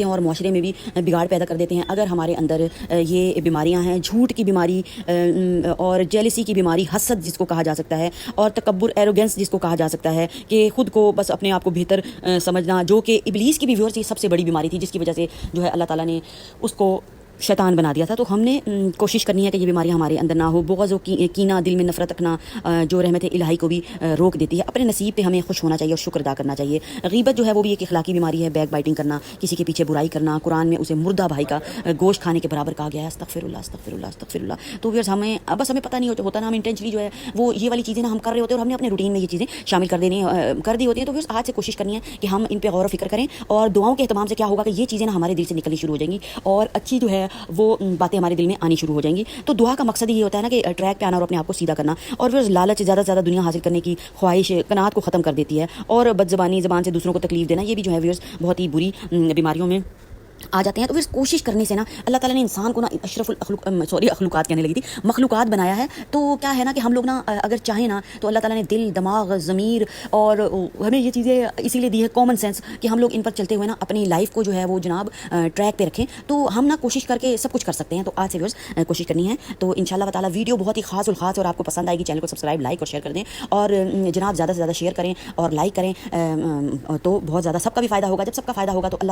ہیں اور معاشرے میں بھی بگاڑ پیدا کر دیتے ہیں. اگر ہمارے اندر یہ بیماریاں ہیں، جھوٹ کی بیماری اور جیلسی کی بیماری، حسد جس کو کہا جا سکتا ہے، اور تکبر، ایروگینس جس کو کہا جا سکتا ہے کہ خود کو بس اپنے آپ کو بہتر سمجھنا، جو کہ ابلیس کی بھی ویورز یہ سب سے بڑی بیماری تھی، جس کی وجہ سے جو ہے اللہ تعالیٰ نے اس کو شیطان بنا دیا تھا. تو ہم نے کوشش کرنی ہے کہ یہ بیماریاں ہمارے اندر نہ ہو. بغض و کینہ، دل میں نفرت رکھنا جو رحمت الہی کو بھی روک دیتی ہے. اپنے نصیب پہ ہمیں خوش ہونا چاہیے اور شکر ادا کرنا چاہیے. غیبت جو ہے وہ بھی ایک اخلاقی بیماری ہے. بیک بائٹنگ کرنا، کسی کے پیچھے برائی کرنا، قرآن میں اسے مردہ بھائی کا گوشت کھانے کے برابر کہا گیا ہے. استغفر اللہ استغفر اللہ استغفر اللہ. تو پھر ہمیں پتہ نہیں ہوتا نا، ہم انٹینشنلی جو ہے وہ یہ والی چیزیں نا ہم کر رہے ہوتے ہیں اور ہم نے اپنے روٹین میں یہ چیزیں شامل کر دی ہوتی ہیں. تو پھر آج سے کوشش کرنی ہے کہ ہم ان پہ غور و فکر کریں، اور دعاؤں کے اہتمام سے کیا ہوگا کہ یہ چیزیں نا ہمارے دل سے نکلنی شروع ہو جائیں گی اور اچھی جو ہے وہ باتیں ہمارے دل میں آنی شروع ہو جائیں گی. تو دعا کا مقصد یہ ہوتا ہے نا کہ ٹریک پہ آنا اور اپنے آپ کو سیدھا کرنا. اور پھر لالچ، زیادہ سے زیادہ دنیا حاصل کرنے کی خواہش قناعت کو ختم کر دیتی ہے. اور بد زبانی، زبان سے دوسروں کو تکلیف دینا، یہ بھی جو ہے ویورز بہت ہی بری بیماریوں میں آ جاتے ہیں. تو پھر کوشش کرنے سے نا اللہ تعالیٰ نے انسان کو نا اشرف اخلوقات کہنے لگی تھی، مخلوقات بنایا ہے. تو کیا ہے نا کہ ہم لوگ نا اگر چاہیں نا تو اللہ تعالیٰ نے دل، دماغ، ضمیر اور ہمیں یہ چیزیں اسی لیے دی ہے، کامن سینس، کہ ہم لوگ ان پر چلتے ہوئے نا اپنی لائف کو جو ہے وہ جناب ٹریک پہ رکھیں. تو ہم نا کوشش کر کے سب کچھ کر سکتے ہیں. تو آج سے ویورز کوشش کرنی ہے. تو انشاءاللہ تعالیٰ ویڈیو بہت ہی خاص الخاص اور آپ کو پسند آئے گی. چینل کو سبسکرائب، لائک اور شیئر کر دیں. اور جناب زیادہ سے زیادہ شیئر کریں اور لائک کریں، تو بہت زیادہ سب کا بھی فائدہ ہوگا. جب سب کا فائدہ ہوگا تو اللہ